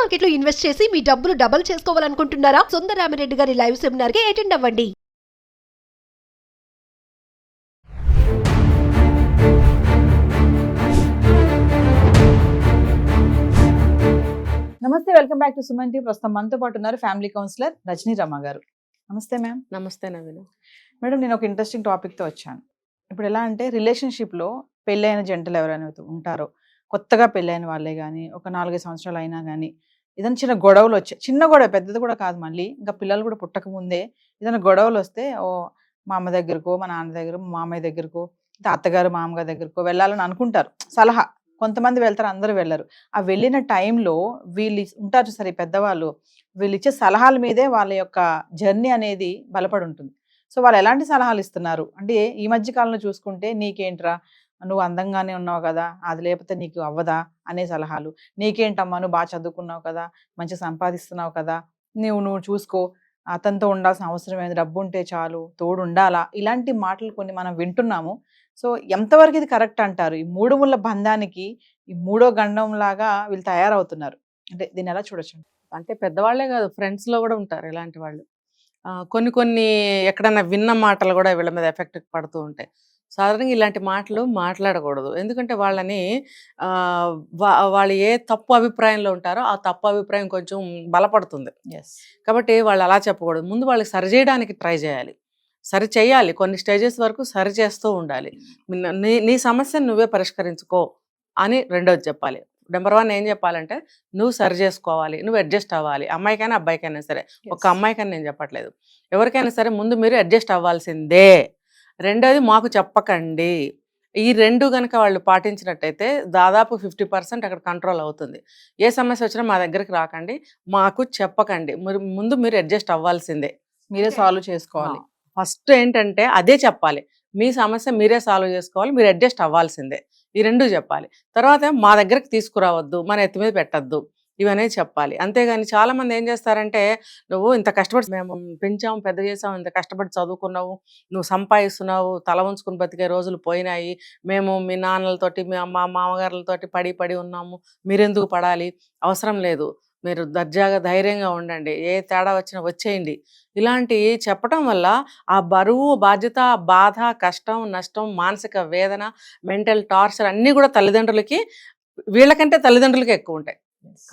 Market లో invest చేసి మీ డబ్బులు డబుల్ చేసుకోవాలనుకుంటున్నారా? సుందరరామిరెడ్డి గారి లైవ్ సెమినార్ కి అటెండ్ అవ్వండి. నమస్తే, welcome back to Suman TV. ప్రస్తుతం మనతో పాటు ఉన్నారు ఫ్యామిలీ కౌన్సిలర్ రజనీ రమ గారు. నమస్తే మ్యామ్. నమస్తే నవీన్. మేడం, నేను ఒక ఇంట్రెస్టింగ్ టాపిక్తో వచ్చాను. ఇప్పుడు ఎలా అంటే రిలేషన్షిప్లో పెళ్ళైన జంటలు ఎవరైనా ఉంటారో, కొత్తగా పెళ్ళైన వాళ్ళే కానీ ఒక 4-5 సంవత్సరాలు అయినా కానీ ఏదైనా చిన్న గొడవలు వచ్చాయి, చిన్న గొడవ, పెద్దది కూడా కాదు, మళ్ళీ ఇంకా పిల్లలు కూడా పుట్టక ముందే ఏదైనా గొడవలు వస్తే మా అమ్మ దగ్గరకో, మా నాన్న దగ్గర, మా మామయ్య దగ్గరకో, అత్తగారు మామగారి దగ్గరకో వెళ్ళాలని అనుకుంటారు. సలహా కొంతమంది వెళ్తారు, అందరూ వెళ్ళరు. ఆ వెళ్ళిన టైంలో వీళ్ళు ఉంటారు సరే పెద్దవాళ్ళు, వీళ్ళు ఇచ్చే సలహాల మీదే వాళ్ళ యొక్క జర్నీ అనేది బలపడి ఉంటుంది. సో వాళ్ళు ఎలాంటి సలహాలు ఇస్తున్నారు అంటే, ఈ మధ్య కాలంలో చూసుకుంటే నీకేంట్రా, నువ్వు అందంగానే ఉన్నావు కదా, అది లేకపోతే నీకు అవ్వదా అనే సలహాలు, నీకేంటమ్మా నువ్వు బాగా చదువుకున్నావు కదా, మంచిగా సంపాదిస్తున్నావు కదా, నువ్వు చూసుకో, అతనితో ఉండాల్సిన అవసరం ఏంది, డబ్బు ఉంటే చాలు, తోడు ఉండాలా, ఇలాంటి మాటలు కొన్ని మనం వింటున్నాము. సో ఎంతవరకు ఇది కరెక్ట్ అంటారు? ఈ మూడు ముళ్ళ బంధానికి ఈ మూడో గండం లాగా వీళ్ళు తయారవుతున్నారు అంటే దీన్ని ఎలా చూడొచ్చు? అంటే పెద్దవాళ్లే కాదు, ఫ్రెండ్స్ లో కూడా ఉంటారు ఇలాంటి వాళ్ళు. కొన్ని కొన్ని ఎక్కడన్నా విన్న మాటలు కూడా వీళ్ళ మీద ఎఫెక్ట్ పడుతూ ఉంటాయి. సాధారణంగా ఇలాంటి మాటలు మాట్లాడకూడదు. ఎందుకంటే వాళ్ళని వాళ్ళు ఏ తప్పు అభిప్రాయంలో ఉంటారో ఆ తప్పు అభిప్రాయం కొంచెం బలపడుతుంది. కాబట్టి వాళ్ళు అలా చెప్పకూడదు. ముందు వాళ్ళకి సరి చేయడానికి ట్రై చేయాలి, సరి చేయాలి, కొన్ని స్టేజెస్ వరకు సరి చేస్తూ ఉండాలి. నీ సమస్యను నువ్వే పరిష్కరించుకో అని రెండోది చెప్పాలి. నెంబర్ 1 ఏం చెప్పాలంటే, నువ్వు సరి చేసుకోవాలి, నువ్వు అడ్జస్ట్ అవ్వాలి. అమ్మాయికైనా అబ్బాయికైనా సరే, ఒక అమ్మాయికైనా నేను చెప్పట్లేదు, ఎవరికైనా సరే ముందు మీరు అడ్జస్ట్ అవ్వాల్సిందే. రెండోది మాకు చెప్పకండి. ఈ రెండు కనుక వాళ్ళు పాటించినట్టయితే దాదాపు 50% అక్కడ కంట్రోల్ అవుతుంది. ఏ సమస్య వచ్చినా మా దగ్గరికి రాకండి, మాకు చెప్పకండి, ముందు మీరు అడ్జస్ట్ అవ్వాల్సిందే, మీరే సాల్వ్ చేసుకోవాలి. ఫస్ట్ ఏంటంటే అదే చెప్పాలి, మీ సమస్య మీరే సాల్వ్ చేసుకోవాలి, మీరు అడ్జస్ట్ అవ్వాల్సిందే, ఈ రెండు చెప్పాలి. తర్వాత మా దగ్గరకు తీసుకురావద్దు, మన ఎత్తి మీద పెట్టద్దు, ఇవన్నీ చెప్పాలి. అంతేగాని చాలామంది ఏం చేస్తారంటే, నువ్వు ఇంత కష్టపడి మేము పెంచాము, పెద్ద చేసాము, ఇంత కష్టపడి చదువుకున్నావు, నువ్వు సంపాదిస్తున్నావు, తల ఉంచుకుని బతికే రోజులు పోయినాయి, మేము మీ నాన్నలతోటి మా మామగారులతోటి పడి ఉన్నాము, మీరెందుకు పడాలి, అవసరం లేదు, మీరు దర్జాగా ధైర్యంగా ఉండండి, ఏ తేడా వచ్చినా వచ్చేయండి, ఇలాంటివి చెప్పటం వల్ల ఆ బరువు, బాధ్యత, బాధ, కష్టం, నష్టం, మానసిక వేదన, మెంటల్ టార్చర్ అన్నీ కూడా తల్లిదండ్రులకి, వీళ్ళకంటే తల్లిదండ్రులకి ఎక్కువ ఉంటాయి.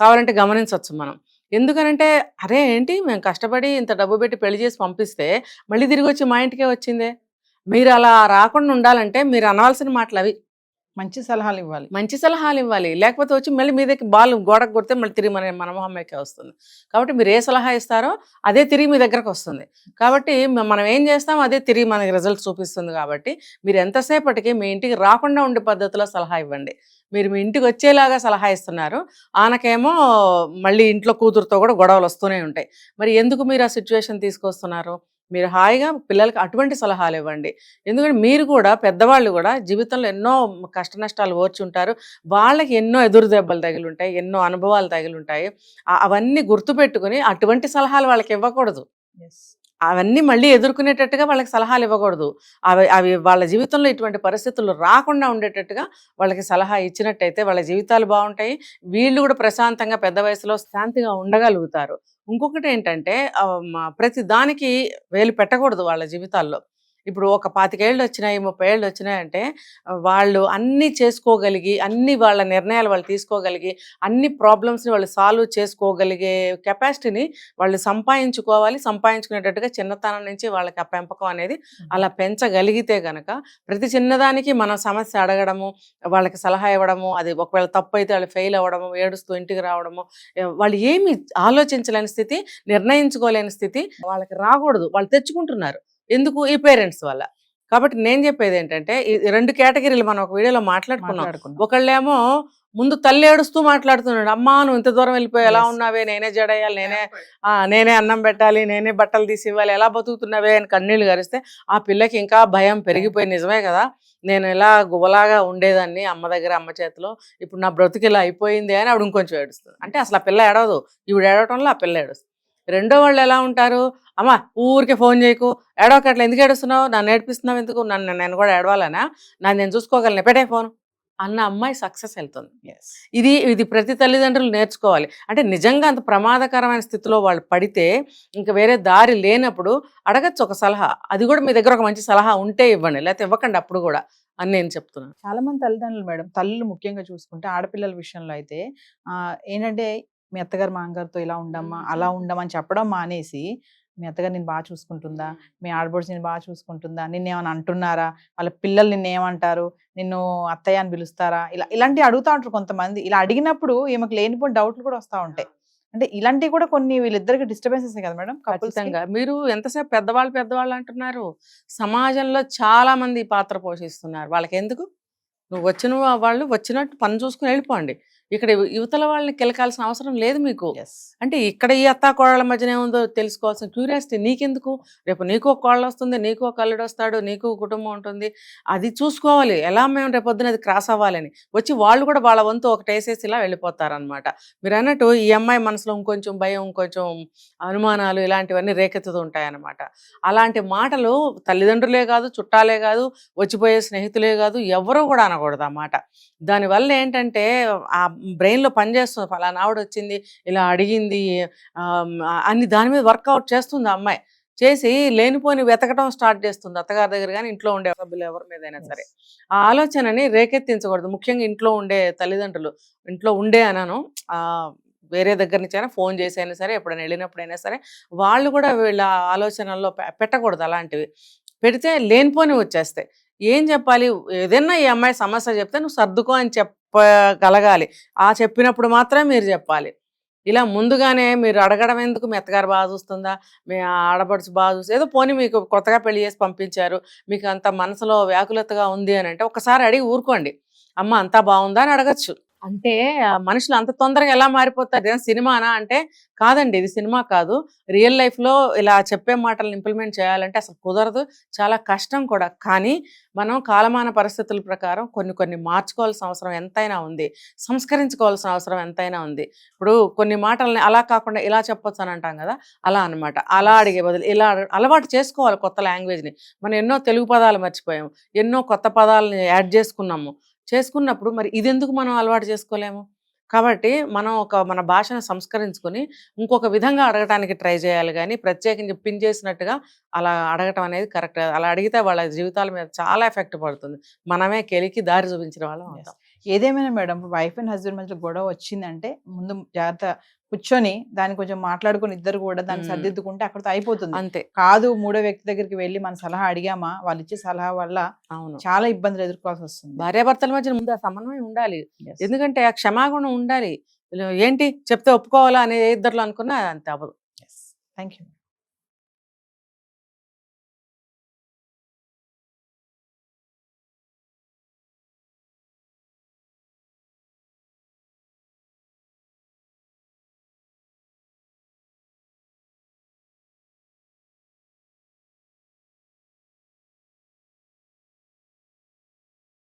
కావాలంటే గమనించవచ్చు మనం. ఎందుకనంటే, అరే ఏంటి మేము కష్టపడి ఇంత డబ్బు పెట్టి పెళ్లి చేసి పంపిస్తే మళ్ళీ తిరిగి వచ్చి మా ఇంటికే వచ్చిందే, మీరు అలా రాకుండా ఉండాలంటే మీరు అనవలసిన మాటలు అవి. మంచి సలహాలు ఇవ్వాలి, లేకపోతే వచ్చి మళ్ళీ మీ దగ్గర బాల్ గోడకు కొడితే మళ్ళీ తిరిగి మన మొహమ్మకే వస్తుంది. కాబట్టి మీరు ఏ సలహా ఇస్తారో అదే తిరిగి మీ దగ్గరకు వస్తుంది. కాబట్టి మనం ఏం చేస్తామో అదే తిరిగి మనకి రిజల్ట్ చూపిస్తుంది. కాబట్టి మీరు ఎంతసేపటికి మీ ఇంటికి రాకుండా ఉండే పద్ధతిలో సలహా ఇవ్వండి. మీరు మీ ఇంటికి వచ్చేలాగా సలహా ఇస్తున్నారు, ఆనకేమో మళ్ళీ ఇంట్లో కూతురుతో కూడా గొడవలు వస్తూనే ఉంటాయి. మరి ఎందుకు మీరు ఆ సిచ్యువేషన్ తీసుకొస్తున్నారు? మీరు హాయిగా పిల్లలకి అటువంటి సలహాలు ఇవ్వండి. ఎందుకంటే మీరు కూడా, పెద్దవాళ్ళు కూడా జీవితంలో ఎన్నో కష్ట నష్టాలు ఓర్చుంటారు, వాళ్ళకి ఎన్నో ఎదురు దెబ్బలు తగిలుంటాయి, ఎన్నో అనుభవాలు తగిలుంటాయి. అవన్నీ గుర్తుపెట్టుకుని అటువంటి సలహాలు వాళ్ళకి ఇవ్వకూడదు. అవన్నీ మళ్ళీ ఎదుర్కొనేటట్టుగా వాళ్ళకి సలహాలు ఇవ్వకూడదు. అవి వాళ్ళ జీవితంలో ఇటువంటి పరిస్థితులు రాకుండా ఉండేటట్టుగా వాళ్ళకి సలహా ఇచ్చినట్టయితే వాళ్ళ జీవితాలు బాగుంటాయి, వీళ్ళు కూడా ప్రశాంతంగా పెద్ద వయసులో శాంతిగా ఉండగలుగుతారు. ఇంకొకటి ఏంటంటే, ప్రతి దానికి వేలు పెట్టకూడదు వాళ్ళ జీవితాల్లో. ఇప్పుడు ఒక 25 ఏళ్ళు వచ్చినాయి, 30 ఏళ్ళు వచ్చినాయంటే వాళ్ళు అన్నీ చేసుకోగలిగి, అన్ని వాళ్ళ నిర్ణయాలు వాళ్ళు తీసుకోగలిగి, అన్ని ప్రాబ్లమ్స్ని వాళ్ళు సాల్వ్ చేసుకోగలిగే కెపాసిటీని వాళ్ళు సంపాదించుకునేటట్టుగా చిన్నతనం నుంచి వాళ్ళకి ఆ పెంపకం అనేది అలా పెంచగలిగితే కనుక, ప్రతి చిన్నదానికి మనం సమస్య అడగడము, వాళ్ళకి సలహా ఇవ్వడము, అది ఒకవేళ తప్పు అయితే వాళ్ళు ఫెయిల్ అవ్వడము, ఏడుస్తూ ఇంటికి రావడము, వాళ్ళు ఏమి ఆలోచించలేని స్థితి, నిర్ణయించుకోలేని స్థితి వాళ్ళకి రాకూడదు. వాళ్ళు తెచ్చుకుంటున్నారు. ఎందుకు? ఈ పేరెంట్స్ వల్ల. కాబట్టి నేను చెప్పేది ఏంటంటే, ఈ 2 కేటగిరీలు మనం ఒక వీడియోలో మాట్లాడుకున్నాం. ఒకళ్ళేమో ముందు తల్లి ఏడుస్తూ మాట్లాడుతున్నాడు, అమ్మా నువ్వు ఇంత దూరం వెళ్ళిపోయి ఎలా ఉన్నావే, నేనే జడేయాలి, నేనే అన్నం పెట్టాలి, నేనే బట్టలు తీసి ఇవ్వాలి, ఎలా బతుకుతున్నావే అని కన్నీళ్లు గారిస్తే, ఆ పిల్లకి ఇంకా భయం పెరిగిపోయి, నిజమే కదా, నేను ఇలా గుబలాగా ఉండేదాన్ని అమ్మ దగ్గర, అమ్మ చేతిలో, ఇప్పుడు నా బ్రతుకు ఇలా అయిపోయింది అని ఆవిడ ఇంకొంచెం ఏడుస్తుంది. అంటే అసలు ఆ పిల్ల ఏడవదు, ఈవిడ ఏడవటంలో ఆ పిల్ల ఏడుస్తుంది. రెండో వాళ్ళు ఎలా ఉంటారు, అమ్మ ఊరికే ఫోన్ చేయకు, ఏడవకట్లా, ఎందుకు ఏడుస్తున్నావు, నన్ను ఏడిపిస్తున్నావు, ఎందుకు, నేను కూడా ఏడవాలనా, నేను చూసుకోగలను, పెట్టే ఫోన్, అన్న అమ్మాయి సక్సెస్ వెళ్తుంది. ఇది ఇది ప్రతి తల్లిదండ్రులు నేర్చుకోవాలి. అంటే నిజంగా అంత ప్రమాదకరమైన స్థితిలో వాళ్ళు పడితే ఇంకా వేరే దారి లేనప్పుడు అడగచ్చు ఒక సలహా. అది కూడా మీ దగ్గర ఒక మంచి సలహా ఉంటే ఇవ్వండి, లేకపోతే ఇవ్వకండి అప్పుడు కూడా అని నేను చెప్తున్నాను. చాలా మంది తల్లిదండ్రులు మేడం, తల్లులు ముఖ్యంగా చూసుకుంటే ఆడపిల్లల విషయంలో అయితే ఏంటంటే మీ అత్తగారు మామగారితో ఇలా ఉండమ్మా అలా ఉండమని చెప్పడం మానేసి, మీ అత్తగారు నేను బాగా చూసుకుంటుందా, మీ ఆడపడుచు నేను బాగా చూసుకుంటుందా, నిన్నేమని అంటున్నారా, వాళ్ళ పిల్లలు నిన్నేమంటారు, నిన్ను అత్తయ్య అని పిలుస్తారా, ఇలాంటివి అడుగుతా ఉంటారు కొంతమంది. ఇలా అడిగినప్పుడు ఈమెకు లేనిపోయిన డౌట్లు కూడా వస్తూ ఉంటాయి. అంటే ఇలాంటివి కూడా కొన్ని వీళ్ళిద్దరికి డిస్టర్బెన్సెస్ కదా మేడం. ఖచ్చితంగా. మీరు ఎంతసేపు పెద్దవాళ్ళు అంటున్నారు, సమాజంలో చాలా మంది ఈ పాత్ర పోషిస్తున్నారు. వాళ్ళకి ఎందుకు? నువ్వు వచ్చిన వాళ్ళు వచ్చినట్టు పని చూసుకుని వెళ్ళిపోండి. ఇక్కడ యువతల వాళ్ళని కెలకాల్సిన అవసరం లేదు మీకు. అంటే ఇక్కడ ఈ అత్తా కోడళ్ళ మధ్యన ఏముందో తెలుసుకోవాల్సిన క్యూరియాసిటీ నీకెందుకు? రేపు నీకు ఒక కోళ్ళు వస్తుంది, నీకు ఒక అల్లుడు వస్తాడు, నీకు కుటుంబం ఉంటుంది, అది చూసుకోవాలి. ఎలా మేము రేపొద్దున అది క్రాస్ అవ్వాలని వచ్చి వాళ్ళు కూడా వాళ్ళ వంతు ఒకటి వేసేసి ఇలా వెళ్ళిపోతారనమాట. మీరు అన్నట్టు ఈ అమ్మాయి మనసులో ఇంకొంచెం భయం, ఇంకొంచెం అనుమానాలు ఇలాంటివన్నీ రేకెత్తుతూ ఉంటాయన్నమాట. అలాంటి మాటలు తల్లిదండ్రులే కాదు, చుట్టాలే కాదు, వచ్చిపోయే స్నేహితులే కాదు, ఎవరూ కూడా అనకూడదు ఆ మాట. దానివల్ల ఏంటంటే ఆ బ్రెయిన్లో పనిచేస్తుంది, ఫలానా ఆవిడ వచ్చింది ఇలా అడిగింది అన్ని దాని మీద వర్కౌట్ చేస్తుంది ఆ అమ్మాయి. చేసి లేనిపోని వెతకడం స్టార్ట్ చేస్తుంది అత్తగారి దగ్గర కానీ ఇంట్లో ఉండే సభ్యులు ఎవరి మీదైనా సరే. ఆ ఆలోచనని రేకెత్తించకూడదు. ముఖ్యంగా ఇంట్లో ఉండే తల్లిదండ్రులు, ఇంట్లో ఉండే అన్నాను, వేరే దగ్గర నుంచి అయినా ఫోన్ చేసి అయినా సరే, ఎప్పుడైనా వెళ్ళినప్పుడైనా సరే వాళ్ళు కూడా వీళ్ళ ఆలోచనల్లో పెట్టకూడదు. అలాంటివి పెడితే లేనిపోని వచ్చేస్తాయి. ఏం చెప్పాలి, ఏదైనా ఈ అమ్మాయి సమస్య చెప్తే నువ్వు సర్దుకో అని చెప్పగలగాలి. ఆ చెప్పినప్పుడు మాత్రమే మీరు చెప్పాలి. ఇలా ముందుగానే మీరు అడగడం ఎందుకు? మీ అత్తగారు బాగా చూస్తుందా, మీ ఆడపడుచు బాగా చూసి, ఏదో పోనీ మీకు కొత్తగా పెళ్లి చేసి పంపించారు, మీకు అంత మనసులో వ్యాకులతగా ఉంది అని అంటే ఒకసారి అడిగి ఊరుకోండి. అమ్మ అంతా బాగుందా అని అడగచ్చు. అంటే మనుషులు అంత తొందరగా ఎలా మారిపోతారు? ఇదేం సినిమానా అంటే కాదండి, ఇది సినిమా కాదు. రియల్ లైఫ్లో ఇలా చెప్పే మాటలను ఇంప్లిమెంట్ చేయాలంటే అసలు కుదరదు, చాలా కష్టం కూడా. కానీ మనం కాలమాన పరిస్థితుల ప్రకారం కొన్ని మార్చుకోవాల్సిన అవసరం ఎంతైనా ఉంది, సంస్కరించుకోవాల్సిన అవసరం ఎంతైనా ఉంది. ఇప్పుడు కొన్ని మాటలని అలా కాకుండా ఇలా చెప్పొచ్చు అని అంటాం కదా, అలా అనమాట. అలా అడిగే బదులు ఇలా అలవాటు చేసుకోవాలి కొత్త లాంగ్వేజ్ని. మనం ఎన్నో తెలుగు పదాలు మర్చిపోయాము, ఎన్నో కొత్త పదాలని యాడ్ చేసుకున్నప్పుడు మరి ఇదెందుకు మనం అలవాటు చేసుకోలేము? కాబట్టి మనం మన భాషను సంస్కరించుకొని ఇంకొక విధంగా అడగటానికి ట్రై చేయాలి. కానీ ప్రత్యేకించి పిన్ చేసినట్టుగా అలా అడగటం అనేది కరెక్ట్. అలా అడిగితే వాళ్ళ జీవితాల మీద చాలా ఎఫెక్ట్ పడుతుంది. మనమే కెలికి దారి చూపించిన వాళ్ళం అవుతాం. ఏదేమైనా మేడం, వైఫ్ అండ్ హస్బెండ్ మధ్య గొడవ వచ్చిందంటే ముందు జాగ్రత్త కూర్చొని దాన్ని కొంచెం మాట్లాడుకుని ఇద్దరు కూడా దాన్ని సర్దిద్దుకుంటే అక్కడితో అయిపోతుంది. అంతే. కాదు మూడో వ్యక్తి దగ్గరికి వెళ్ళి మన సలహా అడిగామా, వాళ్ళు ఇచ్చే సలహా వల్ల అవును, చాలా ఇబ్బందులు ఎదుర్కోవాల్సి వస్తుంది. భార్యాభర్తల మధ్య ముందు ఆ సమన్వయం ఉండాలి. ఎందుకంటే ఆ క్షమాగుణం ఉండాలి. ఏంటి చెప్తే ఒప్పుకోవాలా అనే ఇద్దరు అనుకున్నా అంతే అవ్వదు. Thank you.